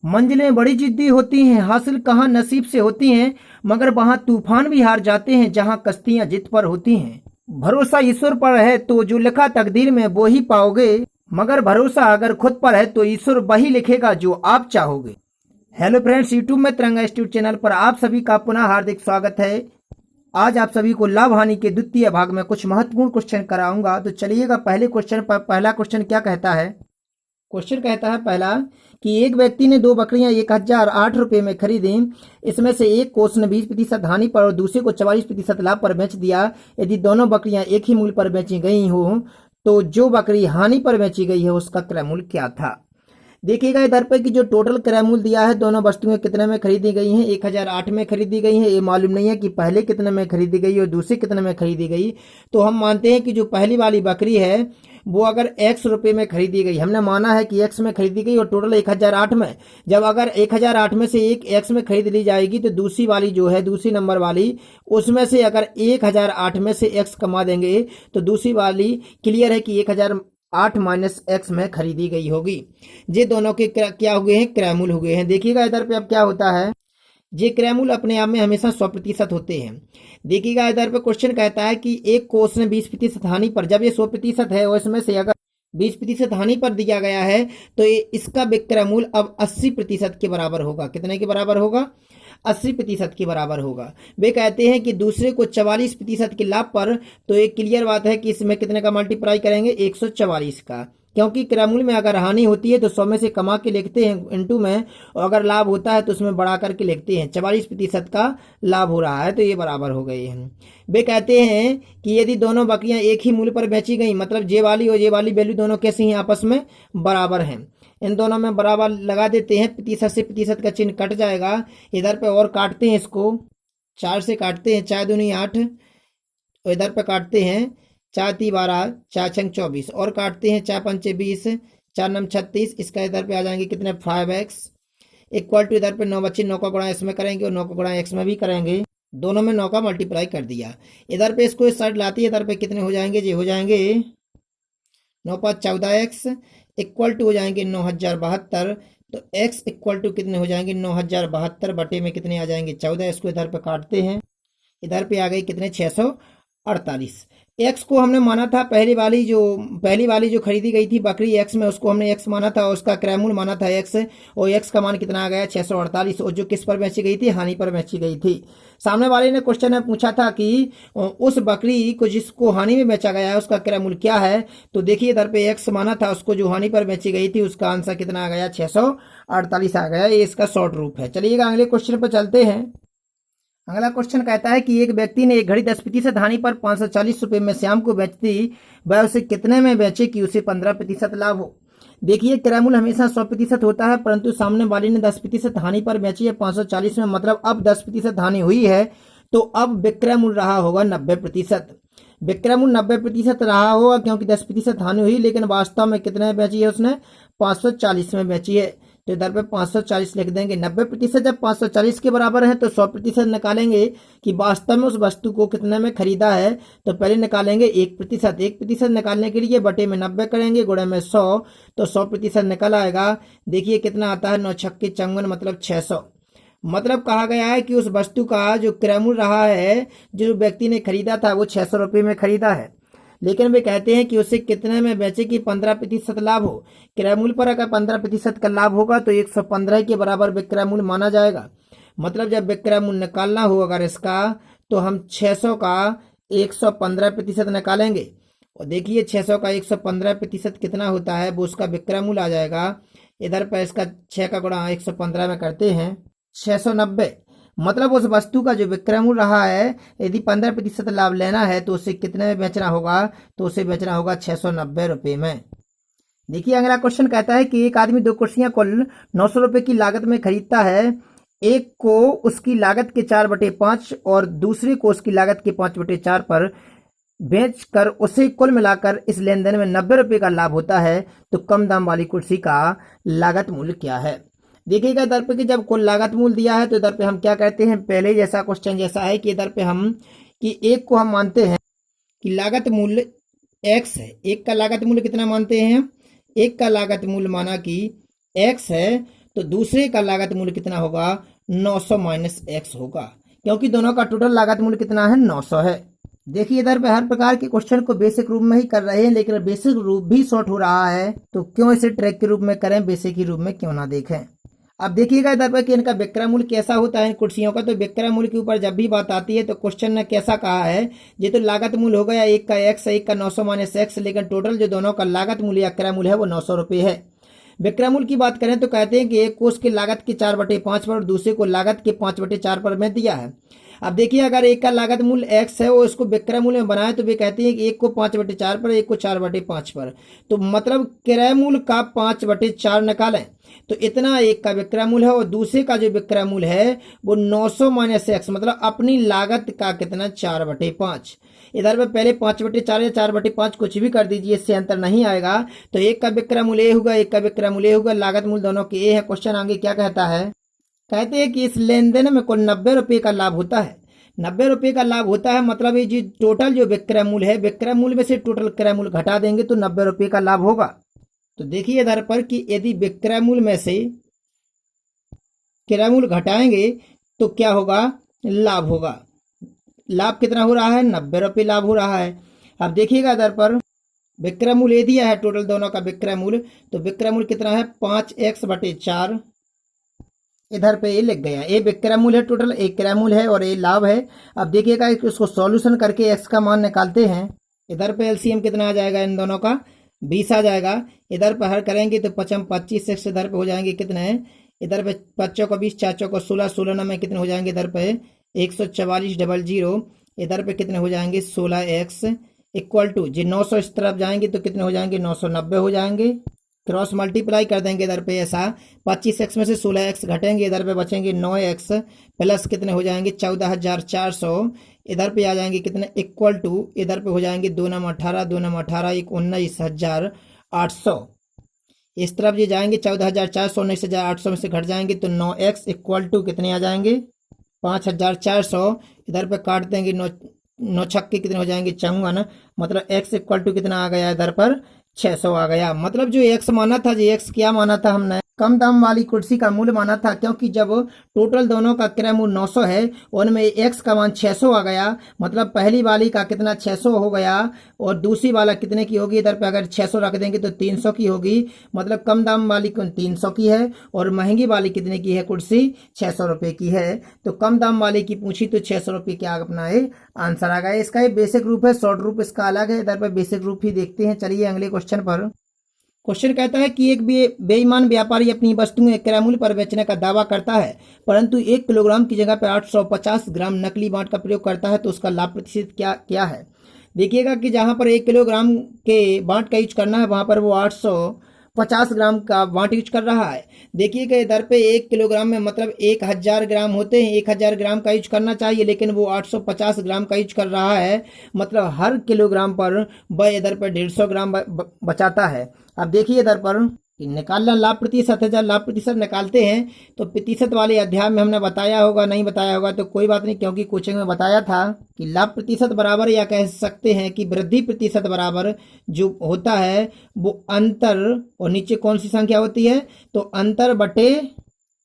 मंजिलें बड़ी जिद्दी होती हैं, हासिल कहाँ नसीब से होती हैं, मगर वहां तूफान भी हार जाते हैं जहां कश्तियां जिद पर होती हैं। भरोसा ईश्वर पर है तो जो लिखा तकदीर में वो ही पाओगे, मगर भरोसा अगर खुद पर है तो ईश्वर वही लिखेगा जो आप चाहोगे। हेलो फ्रेंड्स, यूट्यूब में तिरंगा इंस्टीट्यूट चैनल पर आप सभी का पुनः हार्दिक स्वागत है। आज आप सभी को लाभ हानि के द्वितीय भाग में कुछ महत्वपूर्ण क्वेश्चन कराऊंगा। तो चलिएगा पहले क्वेश्चन पर। पहला क्वेश्चन क्या कहता है? क्वेश्चन कहता है पहला कि एक व्यक्ति ने दो बकरियां 1008 रुपये में खरीदी। इसमें से एक को उसने 20% हानि पर और दूसरे को 44% लाभ पर बेच दिया। यदि दोनों बकरियां एक ही मूल्य पर बेची गई हो तो जो बकरी हानि पर बेची गई है उसका क्रय मूल्य क्या था? देखिएगा इधर पे कि जो टोटल क्रय मूल्य दिया है, दोनों वस्तुएं कितने में खरीदी गई हैं। 1008 में खरीदी गई हैं। ये मालूम नहीं है कि पहले कितने में खरीदी गई और दूसरे कितने में खरीदी गई। तो हम मानते हैं कि जो पहली वाली बकरी है वो अगर x रुपये में खरीदी गई, हमने माना है कि x में खरीदी गई और टोटल 1008 में, जब अगर 1008 में से एक x में खरीद ली जाएगी तो दूसरी वाली जो है, दूसरी नंबर वाली, उसमें से अगर 1008 में से x कमा देंगे तो दूसरी वाली क्लियर है कि 1008 माइनस एक्स में खरीदी गई होगी। ये दोनों के क्या हो गए हैं? क्रय मूल्य हो गए हैं। देखिएगा इधर पे अब क्या होता है। ये क्रय मूल्य अपने आप में हमेशा 100% होते हैं। देखिएगा इधर पे क्वेश्चन कहता है कि एक को उसने 20% हानि पर, जब ये 100% है और इसमें से अगर 20% हानि पर दिया गया है तो इसका विक्रय मूल्य अब 80% के बराबर होगा। कितने के बराबर होगा? 80% के बराबर होगा। वे कहते हैं कि दूसरे को 44% के लाभ पर, तो एक क्लियर बात है कि इसमें कितने का मल्टीप्लाई करेंगे? 144 का, क्योंकि क्रय मूल्य में अगर हानि होती है तो 100 में से कमा के लिखते हैं इंटू में, और अगर लाभ होता है तो उसमें बढ़ा करके लिखते हैं। 44% का लाभ हो रहा है तो ये बराबर हो गए हैं। वे कहते हैं कि यदि दोनों बकरियां एक ही मूल्य पर बेची गई, मतलब ये वाली और ये वाली वैल्यू दोनों कैसी हैं? आपस में बराबर हैं। इन दोनों में बराबर लगा देते हैं, प्रतिशत से प्रतिशत का चिन्ह कट जाएगा। इधर पे और काटते हैं, इसको 4 से काटते हैं, 4 दूनी 8, और इधर पे काटते हैं 4 ती 12, 4 छंग 24, और काटते हैं 4 पंचे 20, 4 नम 36। इसका इधर पे आ जाएंगे कितने? 5x इक्वल टू, इधर पे 9 बच्चे 9 का गुणा इसमें करेंगे और 9 का गुणा x में भी करेंगे। दोनों में 9 का मल्टीप्लाई कर दिया। इधर पे इसको इस साइड लाती है, इधर पे कितने हो जाएंगे? ये हो जाएंगे 9 5 14x इक्वल टू हो जाएंगे 9072। तो x इक्वल टू कितने हो जाएंगे? 9072 बटे में कितने आ जाएंगे? 14। इसको इधर पे काटते हैं, इधर पे आ गई कितने? 648। एक्स को हमने माना था पहली वाली जो खरीदी गई थी बकरी एक्स में, उसको हमने एक्स माना था और उसका क्रय मूल्य माना था एक्स, और एक्स का मान कितना आ गया? 648। और जो किस पर बेची गई थी? हानि पर बेची गई थी। सामने वाले ने क्वेश्चन में पूछा था कि उस बकरी को जिसको हानि में बेचा गया है उसका क्रय मूल्य क्या है। तो देखिए इधर पे एक्स माना था, उसको जो हानि पर बेची गई थी उसका आंसर कितना आ गया? 648 आ गया। ये इसका शॉर्ट रूप है। चलिएगा अगले क्वेश्चन पर चलते हैं। अगला क्वेश्चन कहता है कि एक व्यक्ति ने एक घड़ी 10% हानि पर 540 रुपये में श्याम को बेच दी। वह उसे कितने में बेचे कि उसे 15% लाभ हो? देखिए क्रय मूल्य हमेशा 100% होता है, परंतु सामने वाली ने 10% हानि पर बेची है 540 में, मतलब अब 10% हानि हुई है तो अब विक्रय मूल्य रहा होगा 90%। विक्रय मूल्य 90% रहा होगा क्योंकि 10% हानि हुई, लेकिन वास्तव में कितने में बेची है उसने? 540 में बेची है। तो इधर पे 540 लिख देंगे। 90% जब 540 के बराबर है तो 100% निकालेंगे कि वास्तव में उस वस्तु को कितने में खरीदा है। तो पहले निकालेंगे 1%। 1% निकालने के लिए बटे में 90 करेंगे, गुणे में 100, तो 100% निकल आएगा। देखिए कितना आता है? 9 छक्के 54, मतलब 600। मतलब कहा गया है कि उस वस्तु का जो क्रय मूल्य रहा है, जो व्यक्ति ने खरीदा था वो 600 रुपये में खरीदा है, लेकिन वे कहते हैं कि उसे कितने में बेचे कि 15% लाभ हो। क्रय मूल्य पर अगर 15% का लाभ होगा तो 115 के बराबर विक्रय मूल्य माना जाएगा। मतलब जब विक्रय मूल्य निकालना हो अगर इसका, तो हम 600 का 115% निकालेंगे, और देखिए 600 का 115% कितना होता है, वो उसका विक्रय मूल्य आ जाएगा। इधर पर इसका 6 का गुणा 115 में करते हैं, 690। मतलब उस वस्तु का जो विक्रय मूल्य रहा है, यदि 15% लाभ लेना है तो उसे कितने में बेचना होगा? तो उसे बेचना होगा 690 रुपये में। देखिए अगला क्वेश्चन कहता है कि एक आदमी दो कुर्सियां कुल 900 रुपये की लागत में खरीदता है। एक को उसकी लागत के 4/5 और दूसरे को उसकी लागत के 5/4 पर बेच कर उसे कुल मिलाकर इस लेन देन में 90 रुपये का लाभ होता है। तो कम दाम वाली कुर्सी का लागत मूल्य क्या है? देखिएगा इधर पे कि जब कुल लागत मूल्य दिया है तो इधर पे हम क्या कहते हैं? पहले जैसा क्वेश्चन जैसा है कि इधर पे हम कि एक को हम मानते हैं कि लागत मूल्य x है। एक का लागत मूल्य कितना मानते हैं? एक का लागत मूल्य माना कि x है, तो दूसरे का लागत मूल्य कितना होगा, 900 माइनस एक्स होगा, क्योंकि दोनों का टोटल लागत मूल्य कितना है, 900 है। देखिए इधर पे हर प्रकार के क्वेश्चन को बेसिक रूप में ही कर रहे हैं, लेकिन बेसिक रूप भी शॉर्ट हो रहा है, तो क्यों इसे ट्रैक के रूप में करें, बेसिक के रूप में क्यों ना देखें। अब देखिएगा इधर पर कि इनका विक्रय मूल्य कैसा होता है कुर्सियों का। तो विक्रय मूल्य के ऊपर जब भी बात आती है तो क्वेश्चन ने कैसा कहा है, ये तो लागत मूल्य हो गया एक का एक्स, एक का 900 माइनस एक्स, लेकिन टोटल जो दोनों का लागत मूल्य या क्रय मूल्य है वो 900 रुपये है। विक्रय मूल्य की बात करें तो कहते हैं कि एक कोष की लागत के 4/5 पर और दूसरे को लागत के 5/4 पर में दिया है। अब देखिए अगर एक का लागत मूल्य एक्स है और उसको विक्रय मूल्य में बनाए तो वे कहते हैं कि एक को 5/4 पर, एक को 4/5 पर, तो मतलब क्रय मूल्य का 5/4 निकालें तो इतना एक का विक्रय मूल्य है और दूसरे का जो विक्रय मूल्य है वो 900 माइनस एक्स, मतलब अपनी लागत का कितना, 4/5। इधर पे पहले 5/4 या 4/5 कुछ भी कर दीजिए, इससे अंतर नहीं आएगा। तो एक का विक्रय मूल्य ए होगा, एक का विक्रय मूल्य ए होगा, लागत मूल्य दोनों के ए है। क्वेश्चन आगे क्या कहता है, कहते हैं कि इस लेन देन में कुल 90 रुपये का लाभ होता है। 90 रुपये का लाभ होता है मतलब ये जो टोटल जो विक्रय मूल्य है, विक्रय मूल्य में से टोटल क्रय मूल्य घटा देंगे तो 90 रुपये का लाभ होगा। तो देखिए इधर पर कि यदि विक्रय मूल्य में से क्रय मूल्य घटाएंगे तो क्या होगा, लाभ होगा। लाभ कितना हो रहा है, 90 रुपये लाभ हो रहा है। अब देखिएगा इधर पर विक्रय मूल्य दिया है टोटल दोनों का विक्रय मूल्य, तो विक्रय मूल्य कितना है, 5x/4। इधर पे ये लिख गया, ये विक्रय मूल्य है टोटल, एक क्रय मूल्य है और ये लाभ है। अब देखिएगा इसको सॉल्यूशन करके एक्स का मान निकालते हैं। इधर पे एलसीएम कितना आ जाएगा, इन दोनों का 20 आ जाएगा। इधर पर हर करेंगे तो 25 एक्स इधर पे हो जाएंगे कितने, इधर पे 5 को 20, 4 को 16, 16 में कितने हो जाएंगे, इधर पे 144,000, इधर पे कितने हो जाएंगे 16x इक्वल टू जी 900 इस तरफ जाएंगे तो कितने हो जाएंगे, 990 हो जाएंगे। क्रॉस मल्टीप्लाई कर देंगे इधर पे ऐसा, 25x में से 16x घटेंगे, इधर पे बचेंगे 9x प्लस कितने हो जाएंगे 14,400, इधर पे आ जाएंगे कितने इक्वल टू, इधर पे हो जाएंगे 2 9 18, 2 9 18 1 19,800। इस तरफ ये जाएंगे 14,400, 19,800 में से घट जाएंगे तो 9x इक्वल टू कितने आ जाएंगे 5,400। इधर पे काट देंगे 9 छक्के कितने हो जाएंगे 54, मतलब x इक्वल टू कितना आ गया इधर पर 600 आ गया। मतलब जो x माना था, जो x क्या माना था हमने, कम दाम वाली कुर्सी का मूल्य माना था, क्योंकि जब टोटल दोनों का क्रय मूल्य 900 है उनमें x का मान 600 आ गया, मतलब पहली वाली का कितना 600 हो गया और दूसरी वाला कितने की होगी, इधर पे अगर 600 रख देंगे तो 300 की होगी, मतलब कम दाम वाली 300 की है और महंगी वाली कितने की है कुर्सी, 600 रुपये की है। तो कम दाम वाले की पूछी तो 600 रुपये क्या अपना ये आंसर आ गया। इसका ये बेसिक रूप है, शॉर्ट रूप इसका अलग है। इधर पर बेसिक रूप ही देखते हैं। चलिए अगले क्वेश्चन पर। क्वेश्चन कहता है कि एक बेईमान व्यापारी अपनी वस्तुएं क्रय मूल्य पर बेचने का दावा करता है, परंतु 1 किलोग्राम की जगह पर 850 ग्राम नकली बांट का प्रयोग करता है, तो उसका लाभ प्रतिशत क्या है। देखिएगा कि जहां पर 1 किलोग्राम के बांट का यूज करना है वहां पर वो 850 ग्राम का बांट यूज कर रहा है। देखिएगा इधर पे 1 किलोग्राम में मतलब 1000 ग्राम होते हैं, 1000 ग्राम का यूज करना चाहिए, लेकिन वो 850 ग्राम का यूज कर रहा है, मतलब हर किलोग्राम पर वह इधर पर 150 ग्राम बचाता है। अब देखिए इधर पर निकालना लाभ प्रतिशत है। जब लाभ प्रतिशत निकालते हैं तो प्रतिशत वाले अध्याय में हमने बताया होगा, नहीं बताया होगा तो कोई बात नहीं, क्योंकि कोचिंग में बताया था कि लाभ प्रतिशत बराबर, या कह सकते हैं कि वृद्धि प्रतिशत बराबर जो होता है वो अंतर, और नीचे कौन सी संख्या होती है, तो अंतर बटे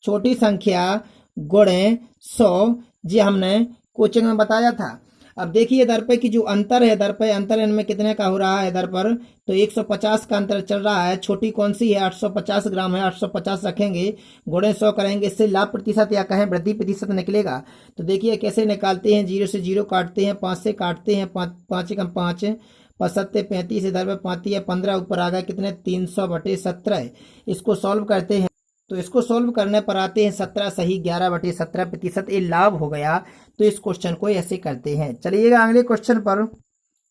छोटी संख्या गुणे 100, जी हमने कोचिंग में बताया था। अब देखिए इधर पे कि जो अंतर है, इधर पे अंतर इनमें कितने का हो रहा है, इधर पर तो 150 का अंतर चल रहा है। छोटी कौन सी है, 850 ग्राम है, 850 रखेंगे गुणे 100 करेंगे, इससे लाभ प्रतिशत या कहें वृद्धि प्रतिशत निकलेगा। तो देखिए कैसे निकालते हैं, 0 से 0 काटते हैं, 5 से काटते हैं, 5 एकम 5, 5 सत्ते 35, इधर पे 5 है 15, ऊपर आ गया कितने 300/17। इसको सॉल्व करते हैं तो इसको सोल्व करने पर आते हैं 17 सही 11/17 प्रतिशत, ये लाभ हो गया। तो इस क्वेश्चन को ऐसे करते हैं। चलिएगा अगले क्वेश्चन पर।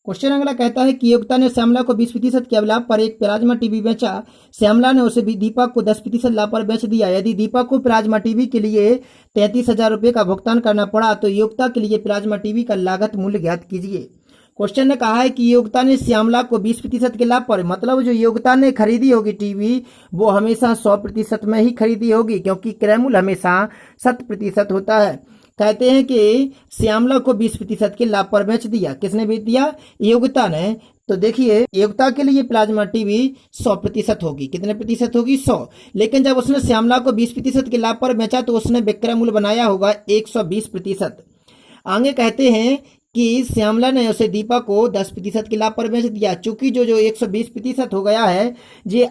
क्वेश्चन अगला कहता है कि योगिता ने श्यामला को 20% के लाभ पर एक प्लाज्मा टीवी बेचा। श्यामला ने उसे दीपक को 10% लाभ पर बेच दिया। यदि दीपक को प्लाज्मा टीवी के लिए 33,000 रुपये का भुगतान करना पड़ा तो योगिता के लिए प्लाज्मा टीवी का लागत मूल्य ज्ञात कीजिए। क्वेश्चन ने कहा है कि योगिता ने श्यामला को 20% के लाभ पर, मतलब जो योगिता ने खरीदी होगी टीवी वो हमेशा 100% में ही खरीदी होगी, क्योंकि क्रय मूल्य हमेशा 100% होता है। कहते हैं कि श्यामला को 20% के लाभ पर बेच दिया। किसने बेच दिया, योगिता ने। तो देखिए एकता के लिए प्लाज्मा टीबी 100% होगी। कितने प्रतिशत होगी? 100। लेकिन जब उसने श्यामला को 20% के लाभ पर बेचा तो उसने विक्रय मूल्य बनाया होगा 120%। आगे कहते हैं कि श्यामला ने उसे दीपा को 10% के लाभ पर बेच दिया। चूंकि जो 120% हो गया है, ये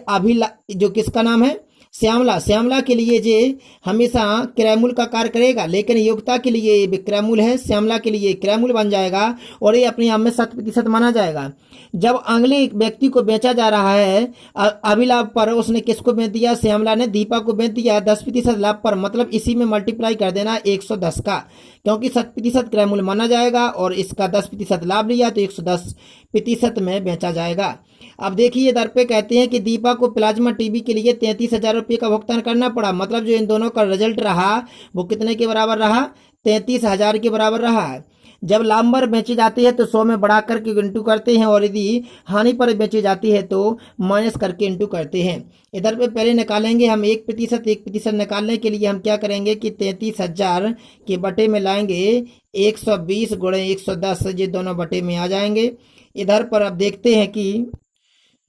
जो किसका नाम है? श्यामला। श्यामला के लिए ये हमेशा क्रय मूल्य का कार्य करेगा, लेकिन योग्यता के लिए ये विक्रय मूल्य है, श्यामला के लिए क्रय मूल्य बन जाएगा और ये अपने आप में 100% माना जाएगा। जब अगले व्यक्ति को बेचा जा रहा है अभिलाभ पर, उसने किसको बेच दिया? श्यामला ने दीपा को बेच दिया 10% लाभ पर, मतलब इसी में मल्टीप्लाई कर देना 110 का, क्योंकि 100% क्रय मूल्य माना जाएगा और इसका 10% लाभ लिया तो 110% में बेचा जाएगा। अब देखिए दर पे कहते हैं कि दीपा को प्लाज्मा टीबी के लिए 33,000 रुपये का भुगतान करना पड़ा। मतलब जो इन दोनों का रिजल्ट रहा वो कितने के बराबर रहा? 33,000 के बराबर रहा। जब लाभ पर बेची जाती है तो 100 में बढ़ा करके इंटू करते हैं और यदि हानि पर बेची जाती है तो माइनस करके इंटू करते हैं। इधर पे पहले निकालेंगे हम 1% निकालने के लिए हम क्या करेंगे कि 33,000 के बटे में लाएंगे 120 गुणे 110, ये दोनों बटे में आ जाएंगे। इधर पर अब देखते हैं कि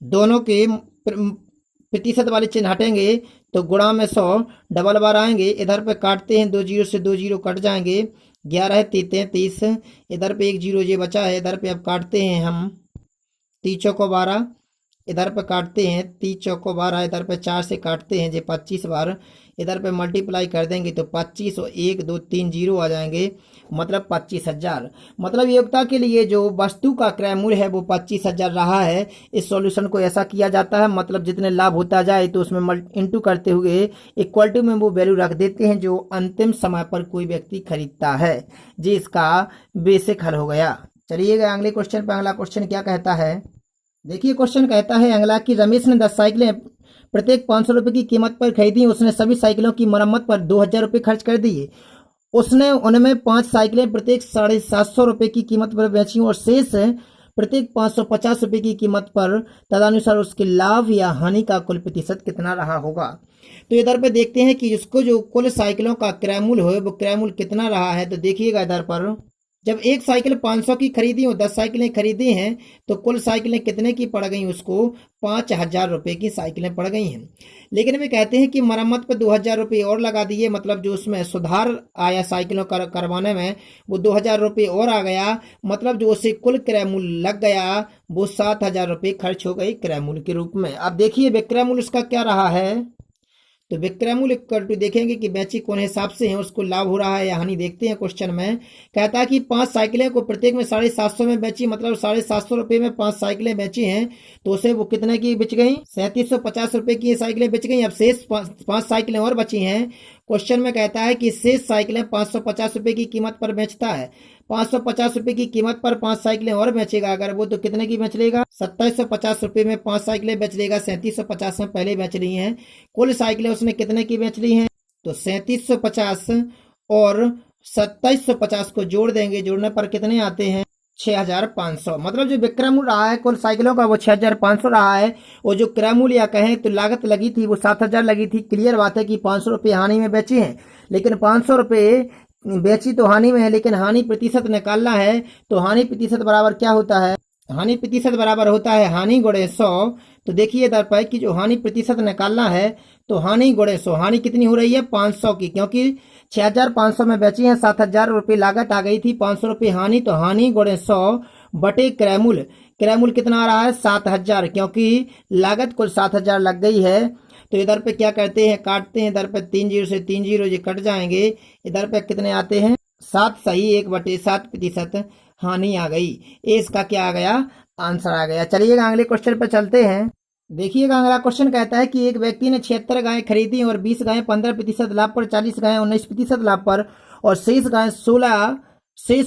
दोनों के प्रतिशत वाले चिन्ह हटेंगे तो गुणा में 100 डबल बार आएंगे। इधर पे काटते हैं, 2 जीरो से 2 जीरो कट जाएंगे, 11 है 33। इधर पे 1 जीरो ये बचा है। इधर पे अब काटते हैं हम 3 चौको 12, इधर पे काटते हैं 3 चौको 12, इधर पे 4 से काटते हैं ये 25 बार। इधर पे मल्टीप्लाई कर देंगे तो 25 और 1 2 3 जीरो आ जाएंगे, मतलब 25,000। मतलब योग्यता के लिए जो वस्तु का क्रय मूल्य है वो 25,000 रहा है। इस सॉल्यूशन को ऐसा किया जाता है, मतलब जितने लाभ होता जाए तो उसमें इंटू करते हुए इक्वल टू में वो वैल्यू रख देते हैं जो अंतिम समय पर कोई व्यक्ति खरीदता है। जी इसका बेसिक हल हो गया। चलिएगा अगले क्वेश्चन पर। अगला क्वेश्चन क्या कहता है? देखिए क्वेश्चन कहता है अगला कि रमेश ने 10 साइकिलें प्रत्येक 500 रुपये की कीमत पर खरीदी। उसने सभी साइकिलों की मरम्मत पर 2,000 रुपये खर्च कर दिए। उसने उनमें 5 साइकिलें प्रत्येक 750 रुपये की कीमत पर बेची और शेष प्रत्येक 550 रुपये की कीमत पर। तदनुसार उसके लाभ या हानि का कुल प्रतिशत कितना रहा होगा? तो इधर पे देखते हैं कि इसको जो कुल साइकिलों का क्रय मूल्य है वो क्रय मूल्य कितना रहा है। तो देखिएगा इधर पर जब एक साइकिल 500 की खरीदी और 10 साइकिलें खरीदी हैं तो कुल साइकिलें कितने की पड़ गई? उसको 5,000 रुपये की साइकिलें पड़ गई हैं। लेकिन वे कहते हैं कि मरम्मत पर 2,000 रुपये और लगा दिए, मतलब जो उसमें सुधार आया साइकिलों करवाने में वो 2,000 रुपये और आ गया, मतलब जो उसे कुल क्रय मूल्य लग गया वो 7,000 रुपये खर्च हो गई क्रय मूल्य के रूप में। अब देखिए विक्रय मूल्य उसका क्या रहा है। तो विक्रय मूल्य इक्वल टू देखेंगे कि बेची कौन हिसाब से है, उसको लाभ हो रहा है या हानि। देखते हैं क्वेश्चन में कहता है कि 5 साइकिलें को प्रत्येक में 750 में बेची, मतलब 750 रुपये में 5 साइकिलें बेची हैं तो उसे वो कितने की बिच गई? 3750 रुपये की साइकिलें बिच गई। अब शेष 5 साइकिलें और बची हैं। क्वेश्चन में कहता है कि शेष साइकिलें 550 रुपये की कीमत पर बेचता है। 550 रुपये की कीमत पर 5 साइकिलें और बेचेगा अगर वो, तो कितने की बेच लेगा? 2750 रुपये में 5 साइकिलें बेच लेगा। 3750 में पहले बेच ली हैं। कुल साइकिलें उसने कितने की बेच ली हैं? तो 3750 और 2750 को जोड़ देंगे, जोड़ने पर कितने आते हैं? 6,500। मतलब जो विक्रय मूल्य रहा है कुल साइकिलों का वो 6,500 रहा है। और जो क्रय मूल्य या कहें तो लागत लगी थी वो 7,000 लगी थी। क्लियर बात है कि 500 रुपये हानि में बेचे हैं, लेकिन 500 रुपये बेची तो हानि में है, लेकिन हानि प्रतिशत निकालना है। तो हानि प्रतिशत बराबर क्या होता है? हानि प्रतिशत बराबर होता है हानि गुणे 100। तो देखिए इधर पर कि जो हानि प्रतिशत निकालना है तो हानि गुणे 100। हानि कितनी हो रही है? 500 की, क्योंकि 6,500 में बेची है, 7,000 रुपये लागत आ गई थी, 500 रुपये हानि। तो हानि गुणे 100 बटे क्रय मूल्य। क्रय मूल्य कितना आ रहा है? 7,000, क्योंकि लागत कुल 7,000 लग गई है। तो इधर पे क्या करते हैं? काटते हैं। इधर पे 3 जीरो से 3 जीरो ये कट जाएंगे। इधर पे कितने आते हैं? 7 सही, 1/7% हानि आ गई। ये इसका क्या आ गया? आंसर आ गया। चलिएगा अगले क्वेश्चन पर चलते हैं। देखिएगा अगला क्वेश्चन कहता है कि एक व्यक्ति ने 76 गायें खरीदी और 20 गायें 15% लाभ पर, 40 गायें 19% लाभ पर और शेष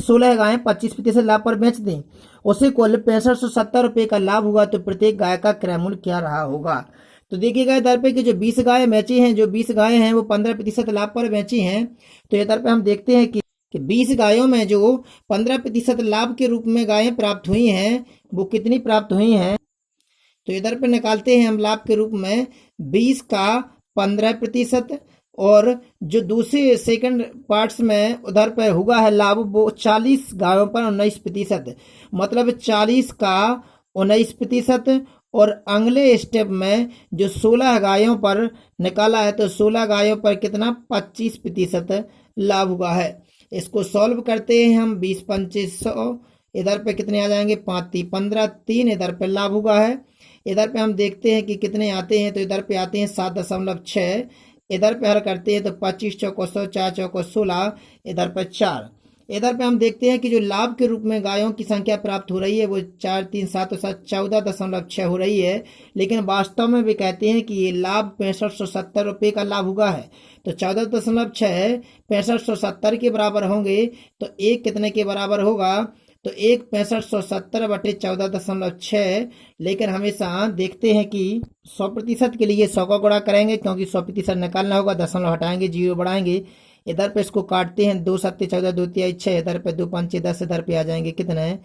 16 गायें 25% लाभ पर बेच दी। उसे कुल 6570 रुपये का लाभ हुआ। तो प्रत्येक गाय का क्रय मूल्य क्या रहा होगा? तो देखिएगा इधर पे कि जो 20 गायें बेची हैं, जो 20 गायें हैं वो 15% लाभ पर बेची हैं। तो इधर पे हम देखते हैं कि 20 गायों में जो 15% लाभ के रूप में गायें प्राप्त हुई हैं वो कितनी प्राप्त हुई हैं? तो इधर पे निकालते हैं हम लाभ के रूप में 20 का 15%, और जो दूसरे सेकंड पार्ट्स में उधर पर हुआ है लाभ वो 40 गायों पर 19%, मतलब 40 का 19%, और अगले स्टेप में जो 16 गायों पर निकाला है तो 16 गायों पर कितना 25% लाभ हुआ है। इसको सॉल्व करते हैं हम, 20-2500, इधर पे कितने आ जाएंगे 5-3-15, इधर पे लाभ हुआ है। इधर पे हम देखते हैं कि कितने आते हैं, तो इधर पे आते हैं 7.6, इधर पे हल करते हैं तो 25 चौको 100, 4 चौको 16, इधर पे 4। इधर पे हम देखते हैं कि जो लाभ के रूप में गायों की संख्या प्राप्त हो रही है वो 4, 3, 7 और 7 14.6 हो रही है, लेकिन वास्तव में वे कहते हैं कि ये लाभ 6570 रुपये का लाभ हुआ है। तो 14.6 6570 के बराबर होंगे, तो एक कितने के बराबर होगा, तो एक 6570/14.6। लेकिन हमेशा देखते हैं कि 100% के लिए 100 का गुणा करेंगे, क्योंकि 100% निकालना होगा, दशमलव हटाएंगे, जीरो बढ़ाएंगे। इधर पे इसको काटते हैं, 2 7 14, 2 3 6, इधर पे 2 5 10, इधर पे आ जाएंगे कितने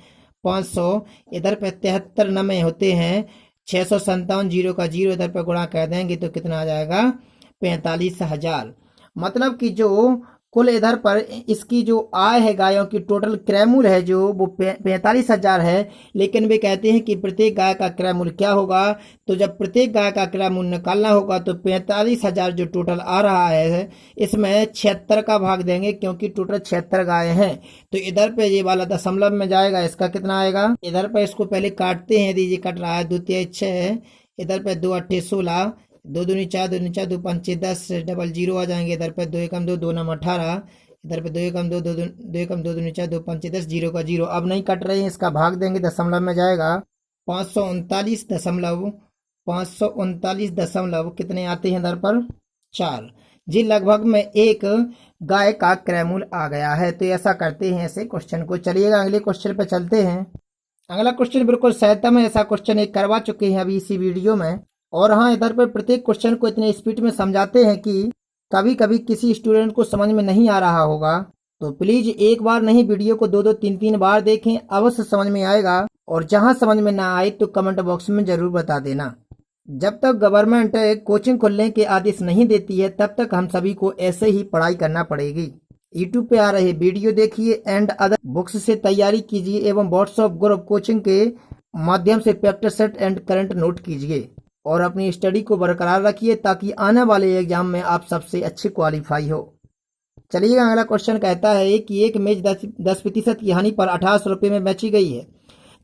500, इधर पे 73 नमे होते हैं, 657, जीरो का जीरो इधर पे गुणा कर देंगे तो कितना आ जाएगा 45,000। मतलब कि जो कुल इधर पर इसकी जो आय है गायों की, टोटल क्रय मूल्य है जो वो 45,000 है। लेकिन वे कहते हैं कि प्रत्येक गाय का क्रय मूल्य क्या होगा, तो जब प्रत्येक गाय का क्रय मूल्य निकालना होगा तो 45,000 जो टोटल आ रहा है इसमें 76 का भाग देंगे, क्योंकि टोटल 76 गाय हैं। तो इधर पे ये वाला दशमलव में जाएगा, इसका कितना आएगा, इधर पे इसको पहले काटते हैं, यदि ये कट रहा है 2 3 6, इधर पे 2 8 16, 2 दूनी 4, 2 दूनी 4, 2 5 10, डबल जीरो आ जाएंगे, इधर पे 2 एकम 2, 2 नम 18, इधर पे 2 एकम 2, 2 एकम 2 दूनी 4, 2 5 10, जीरो का जीरो। अब नहीं कट रहे हैं, इसका भाग देंगे, दशमलव में जाएगा 539 कितने आते हैं इधर पर 4 जी, लगभग में एक गाय का क्रय मूल्य आ गया है। तो ऐसा करते हैं ऐसे क्वेश्चन को। चलिएगा अगले क्वेश्चन पे चलते हैं। अगला क्वेश्चन बिल्कुल सहतम है, ऐसा क्वेश्चन एक करवा चुके हैं अभी इसी वीडियो में। और हाँ, इधर पर प्रत्येक क्वेश्चन को इतने स्पीड में समझाते हैं कि कभी कभी किसी स्टूडेंट को समझ में नहीं आ रहा होगा, तो प्लीज एक बार नहीं वीडियो को 2-2 3-3 बार देखें, अवश्य समझ में आएगा। और जहां समझ में ना आए तो कमेंट बॉक्स में जरूर बता देना। जब तक गवर्नमेंट कोचिंग खोलने के आदेश नहीं देती है तब तक हम सभी को ऐसे ही पढ़ाई करना पड़ेगी। यूट्यूब पे आ रहे वीडियो देखिए एंड अदर बुक्स से तैयारी कीजिए, एवं व्हाट्सएप ग्रुप कोचिंग के माध्यम से practice set and current note कीजिए और अपनी स्टडी को बरकरार रखिए, ताकि आने वाले एग्जाम में आप सबसे अच्छे क्वालिफाई हो। चलिएगा अगला क्वेश्चन कहता है कि एक मेज 10% की हानि पर 1800 रुपये में बेची गई है।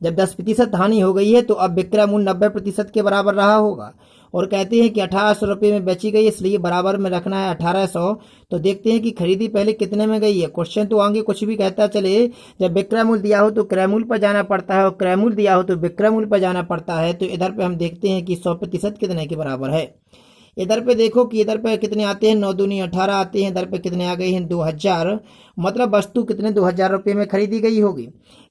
जब 10% हानि हो गई है तो अब विक्रय मूल्य 90% के बराबर रहा होगा। और कहते हैं कि 1800 रुपये में बेची गई, इसलिए बराबर में रखना है 1800। तो देखते हैं कि खरीदी पहले कितने में गई है। क्वेश्चन तो आगे कुछ भी कहता चले, जब विक्रय मूल्य दिया हो तो क्रय मूल्य पर जाना पड़ता है, और क्रय मूल्य दिया हो तो विक्रय मूल्य पर जाना पड़ता है। तो इधर पे हम देखते हैं कि 100% कितने के बराबर है। इधर पे देखो कि इधर पे कितने आते हैं, 9 दूनी 18 आते हैं, इधर पे कितने आ गए हैं 2000। मतलब वस्तु कितने 2000 रुपये में खरीदी गई होगी।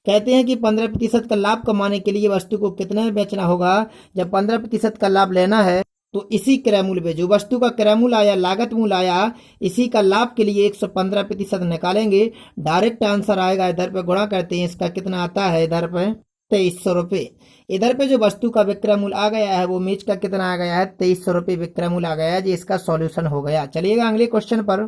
कहते हैं कि 15% का लाभ कमाने के लिए वस्तु को कितने में बेचना होगा। जब 15% का लाभ लेना है तो इसी क्रय मूल्य में जो वस्तु का क्रय मूल्य आया, लागत मूल्य आया, इसी का लाभ के लिए 115% निकालेंगे, डायरेक्ट आंसर आएगा। इधर पे गुणा करते हैं, इसका कितना आता है इधर पे 2300 रुपये। इधर पे जो वस्तु का विक्रय मूल्य आ गया है वो मेज का कितना आ गया है 2300 रुपये विक्रय मूल्य आ गया है जी, इसका सॉल्यूशन हो गया। चलिएगा अगले क्वेश्चन पर।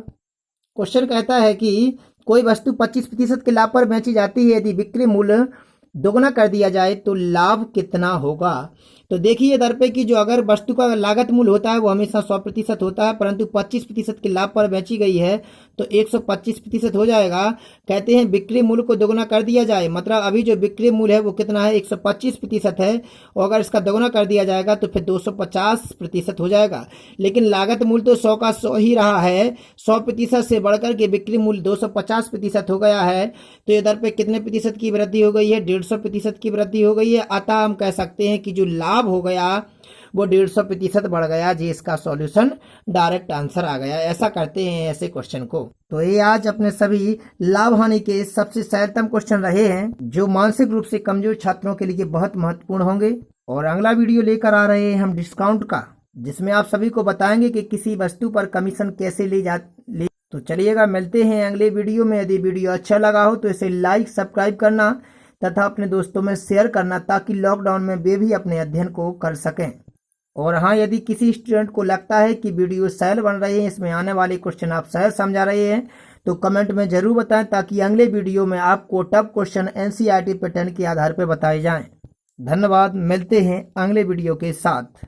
क्वेश्चन कहता है कि कोई वस्तु 25% के लाभ पर बेची जाती है, यदि विक्रय मूल्य दोगुना कर दिया जाए तो लाभ कितना होगा। तो देखिए इधर पे कि जो अगर वस्तु का लागत मूल्य होता है वो हमेशा 100% होता है, परंतु 25% के लाभ पर बेची गई है तो 125% हो जाएगा। कहते हैं बिक्री मूल्य को दोगुना कर दिया जाए, मतलब अभी जो बिक्री मूल्य है वो कितना है 125% है, और अगर इसका दोगुना कर दिया जाएगा तो फिर 250% हो जाएगा। लेकिन लागत मूल्य तो 100 का 100 ही रहा है, 100% से बढ़कर के बिक्री मूल्य 250% हो गया है। तो इधर पे कितने प्रतिशत की वृद्धि हो गई है, 150% की वृद्धि हो गई है। अतः हम कह सकते हैं कि जो लाभ हो गया वो 150% बढ़ गया जी, इसका सॉल्यूशन डायरेक्ट आंसर आ गया। ऐसा करते हैं ऐसे क्वेश्चन को। तो ये आज अपने सभी लाभ हानि के सबसे सरलतम क्वेश्चन रहे हैं, जो मानसिक रूप से कमजोर छात्रों के लिए बहुत महत्वपूर्ण होंगे। और अगला वीडियो लेकर आ रहे हैं हम डिस्काउंट का, जिसमें आप सभी को बताएंगे कि किसी वस्तु पर कमीशन कैसे ले। तो चलिएगा मिलते हैं अगले वीडियो में। यदि वीडियो अच्छा लगा हो तो इसे लाइक सब्सक्राइब करना तथा अपने दोस्तों में शेयर करना, ताकि लॉकडाउन में वे भी अपने अध्ययन को कर सकें। और हाँ, यदि किसी स्टूडेंट को लगता है कि वीडियो सरल बन रही है, इसमें आने वाले क्वेश्चन आप सरल समझा रहे हैं, तो कमेंट में जरूर बताएं, ताकि अगले वीडियो में आपको टफ क्वेश्चन एनसीईआरटी पैटर्न के आधार पर बताए जाएं। धन्यवाद। मिलते हैं अगले वीडियो के साथ।